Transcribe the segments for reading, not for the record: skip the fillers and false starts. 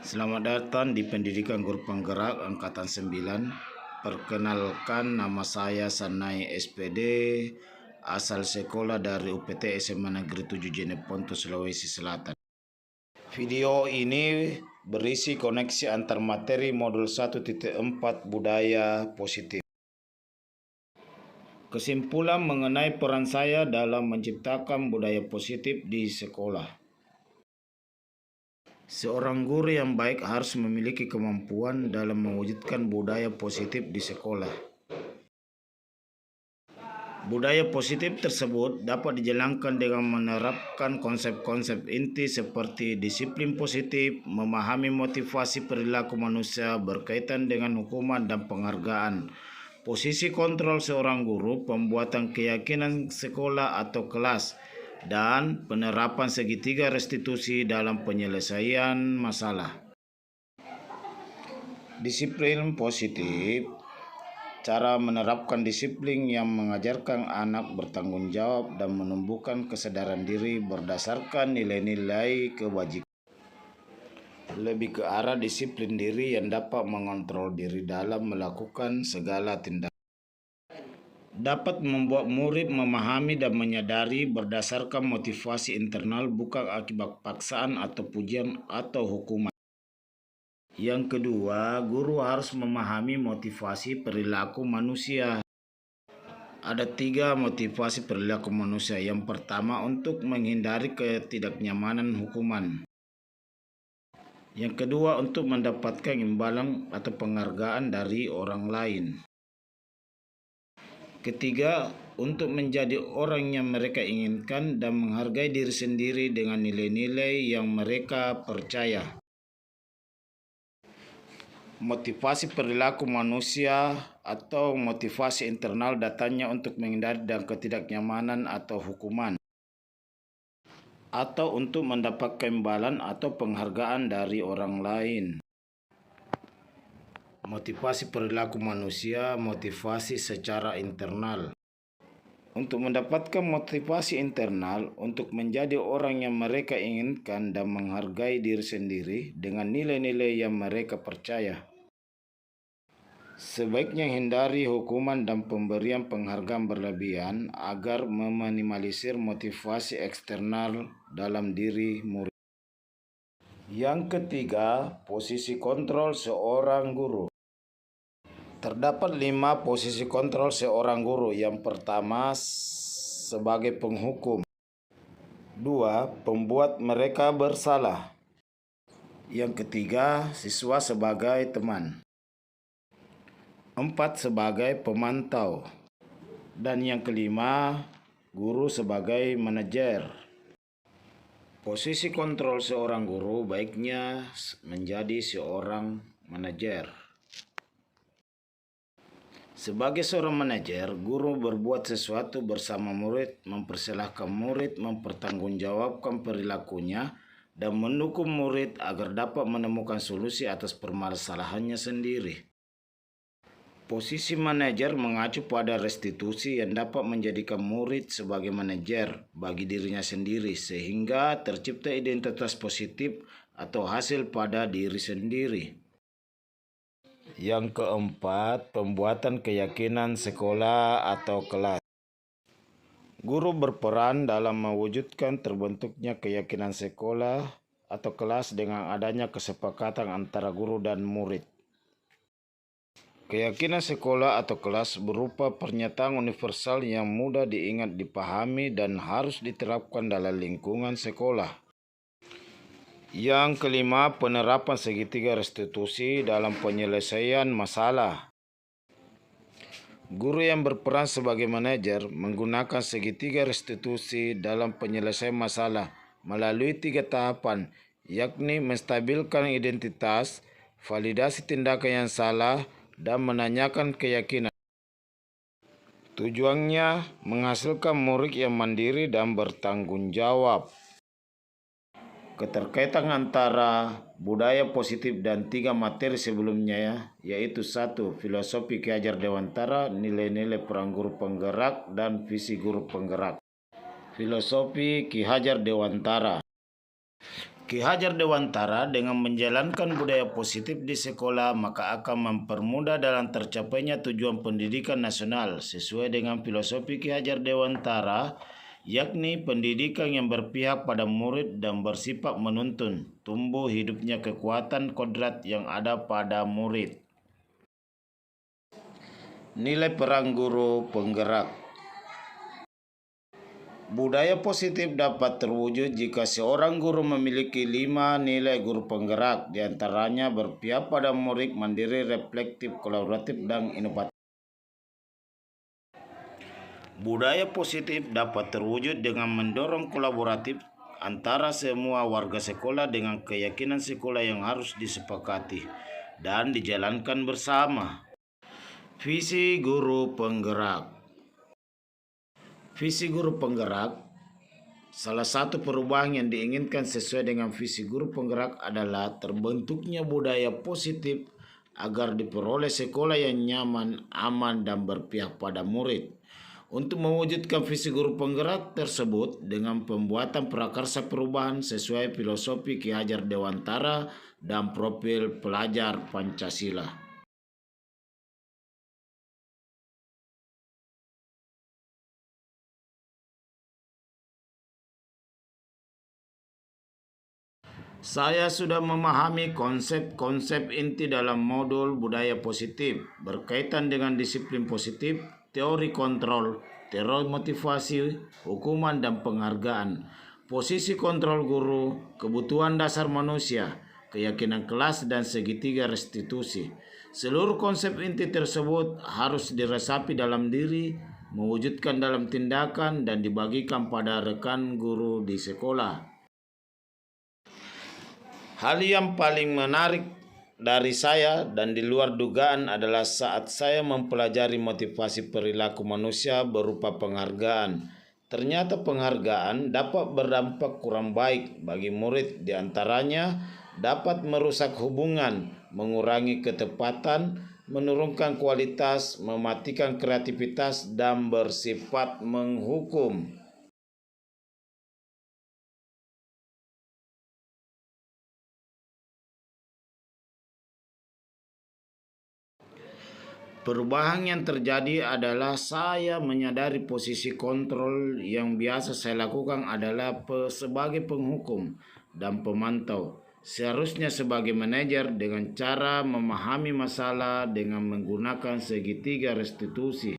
Selamat datang di Pendidikan Guru Penggerak Angkatan 9. Perkenalkan, nama saya Sanai SPD, asal sekolah dari UPT SMA Negeri 7 Jeneponto, Sulawesi Selatan. Video ini berisi koneksi antar materi modul 1.4 budaya positif. Kesimpulan mengenai peran saya dalam menciptakan budaya positif di sekolah. Seorang guru yang baik harus memiliki kemampuan dalam mewujudkan budaya positif di sekolah. Budaya positif tersebut dapat dijalankan dengan menerapkan konsep-konsep inti seperti disiplin positif, memahami motivasi perilaku manusia berkaitan dengan hukuman dan penghargaan, posisi kontrol seorang guru, pembuatan keyakinan sekolah atau kelas, dan penerapan segitiga restitusi dalam penyelesaian masalah. Disiplin positif. Cara menerapkan disiplin yang mengajarkan anak bertanggung jawab dan menumbuhkan kesadaran diri berdasarkan nilai-nilai kebajikan. Lebih ke arah disiplin diri yang dapat mengontrol diri dalam melakukan segala tindakan. Dapat membuat murid memahami dan menyadari berdasarkan motivasi internal, bukan akibat paksaan atau pujian atau hukuman. Yang kedua, guru harus memahami motivasi perilaku manusia. Ada 3 motivasi perilaku manusia. Yang pertama, untuk menghindari ketidaknyamanan hukuman. Yang kedua, untuk mendapatkan imbalan atau penghargaan dari orang lain. Ketiga, untuk menjadi orang yang mereka inginkan dan menghargai diri sendiri dengan nilai-nilai yang mereka percaya. Motivasi perilaku manusia atau motivasi internal datangnya untuk menghindari dan ketidaknyamanan atau hukuman, atau untuk mendapatkan imbalan atau penghargaan dari orang lain. Motivasi perilaku manusia, motivasi secara internal. Untuk mendapatkan motivasi internal untuk menjadi orang yang mereka inginkan dan menghargai diri sendiri dengan nilai-nilai yang mereka percaya. Sebaiknya hindari hukuman dan pemberian penghargaan berlebihan agar meminimalisir motivasi eksternal dalam diri murid. Yang ketiga, posisi kontrol seorang guru. Terdapat 5 posisi kontrol seorang guru. Yang pertama, sebagai penghukum. 2, pembuat mereka bersalah. Yang ketiga, siswa sebagai teman. 4, sebagai pemantau. Dan yang kelima, guru sebagai manajer. Posisi kontrol seorang guru baiknya menjadi seorang manajer. Sebagai seorang manajer, guru berbuat sesuatu bersama murid, mempersilahkan murid mempertanggungjawabkan perilakunya, dan mendukung murid agar dapat menemukan solusi atas permasalahannya sendiri. Posisi manajer mengacu pada restitusi yang dapat menjadikan murid sebagai manajer bagi dirinya sendiri, sehingga tercipta identitas positif atau hasil pada diri sendiri. Yang keempat, pembuatan keyakinan sekolah atau kelas. Guru berperan dalam mewujudkan terbentuknya keyakinan sekolah atau kelas dengan adanya kesepakatan antara guru dan murid. Keyakinan sekolah atau kelas berupa pernyataan universal yang mudah diingat, dipahami, dan harus diterapkan dalam lingkungan sekolah. Yang kelima, penerapan segitiga restitusi dalam penyelesaian masalah. Guru yang berperan sebagai manajer menggunakan segitiga restitusi dalam penyelesaian masalah melalui 3 tahapan, yakni menstabilkan identitas, validasi tindakan yang salah, dan menanyakan keyakinan. Tujuannya menghasilkan murid yang mandiri dan bertanggung jawab. Keterkaitan antara budaya positif dan 3 materi sebelumnya, yaitu 1. Filosofi Ki Hajar Dewantara, nilai-nilai peran guru penggerak, dan visi guru penggerak. Filosofi Ki Hajar Dewantara. Ki Hajar Dewantara dengan menjalankan budaya positif di sekolah maka akan mempermudah dalam tercapainya tujuan pendidikan nasional sesuai dengan filosofi Ki Hajar Dewantara, yakni pendidikan yang berpihak pada murid dan bersifat menuntun, tumbuh hidupnya kekuatan kodrat yang ada pada murid. Nilai peran guru penggerak. Budaya positif dapat terwujud jika seorang guru memiliki 5 nilai guru penggerak, diantaranya berpihak pada murid, mandiri, reflektif, kolaboratif, dan inovatif. Budaya positif dapat terwujud dengan mendorong kolaboratif antara semua warga sekolah dengan keyakinan sekolah yang harus disepakati dan dijalankan bersama. Visi guru penggerak. Visi guru penggerak, salah satu perubahan yang diinginkan sesuai dengan visi guru penggerak adalah terbentuknya budaya positif agar diperoleh sekolah yang nyaman, aman, dan berpihak pada murid. Untuk mewujudkan visi guru penggerak tersebut dengan pembuatan prakarsa perubahan sesuai filosofi Ki Hajar Dewantara dan profil pelajar Pancasila. Saya sudah memahami konsep-konsep inti dalam modul budaya positif berkaitan dengan disiplin positif, teori kontrol, teori motivasi, hukuman, dan penghargaan, posisi kontrol guru, kebutuhan dasar manusia, keyakinan kelas, dan segitiga restitusi. Seluruh konsep inti tersebut harus diresapi dalam diri, mewujudkan dalam tindakan, dan dibagikan pada rekan guru di sekolah. Hal yang paling menarik dari saya dan di luar dugaan adalah saat saya mempelajari motivasi perilaku manusia berupa penghargaan. Ternyata penghargaan dapat berdampak kurang baik bagi murid, diantaranya dapat merusak hubungan, mengurangi ketepatan, menurunkan kualitas, mematikan kreativitas, dan bersifat menghukum. Perubahan yang terjadi adalah saya menyadari posisi kontrol yang biasa saya lakukan adalah sebagai penghukum dan pemantau. Seharusnya sebagai manajer dengan cara memahami masalah dengan menggunakan segitiga restitusi.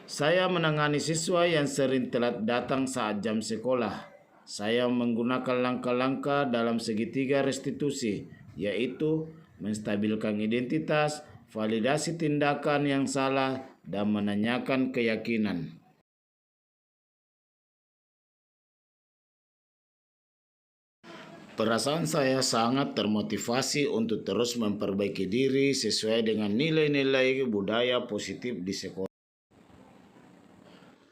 Saya menangani siswa yang sering telat datang saat jam sekolah. Saya menggunakan langkah-langkah dalam segitiga restitusi, yaitu menstabilkan identitas, validasi tindakan yang salah, dan menanyakan keyakinan. Perasaan saya sangat termotivasi untuk terus memperbaiki diri sesuai dengan nilai-nilai budaya positif di sekolah.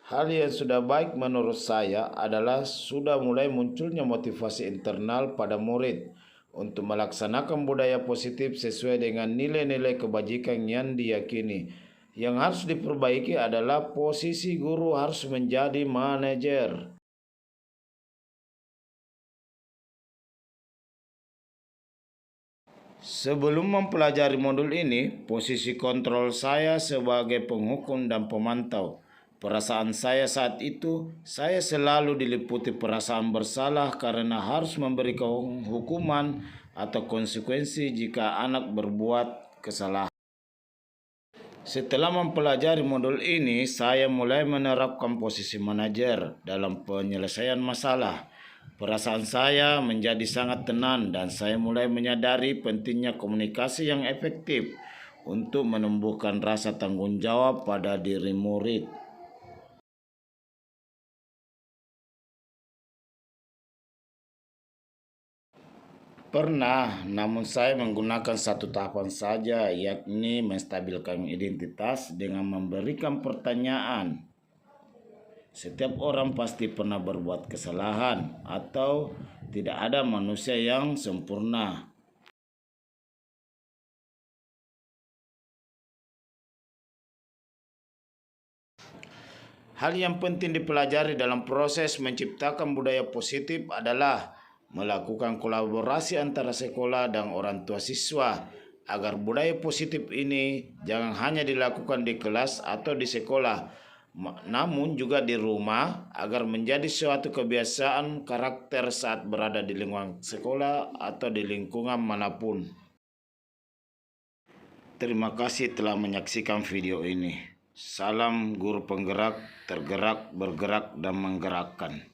Hal yang sudah baik menurut saya adalah sudah mulai munculnya motivasi internal pada murid untuk melaksanakan budaya positif sesuai dengan nilai-nilai kebajikan yang diyakini. Yang harus diperbaiki adalah posisi guru harus menjadi manajer. Sebelum mempelajari modul ini, posisi kontrol saya sebagai penghukum dan pemantau. Perasaan saya saat itu, saya selalu diliputi perasaan bersalah karena harus memberikan hukuman atau konsekuensi jika anak berbuat kesalahan. Setelah mempelajari modul ini, saya mulai menerapkan posisi manajer dalam penyelesaian masalah. Perasaan saya menjadi sangat tenang dan saya mulai menyadari pentingnya komunikasi yang efektif untuk menumbuhkan rasa tanggung jawab pada diri murid. Pernah, namun saya menggunakan satu tahapan saja, yakni menstabilkan identitas dengan memberikan pertanyaan. Setiap orang pasti pernah berbuat kesalahan atau tidak ada manusia yang sempurna. Hal yang penting dipelajari dalam proses menciptakan budaya positif adalah melakukan kolaborasi antara sekolah dan orang tua siswa agar budaya positif ini jangan hanya dilakukan di kelas atau di sekolah, namun juga di rumah agar menjadi suatu kebiasaan karakter saat berada di lingkungan sekolah atau di lingkungan manapun. Terima kasih telah menyaksikan video ini. Salam guru penggerak, tergerak, bergerak, dan menggerakkan.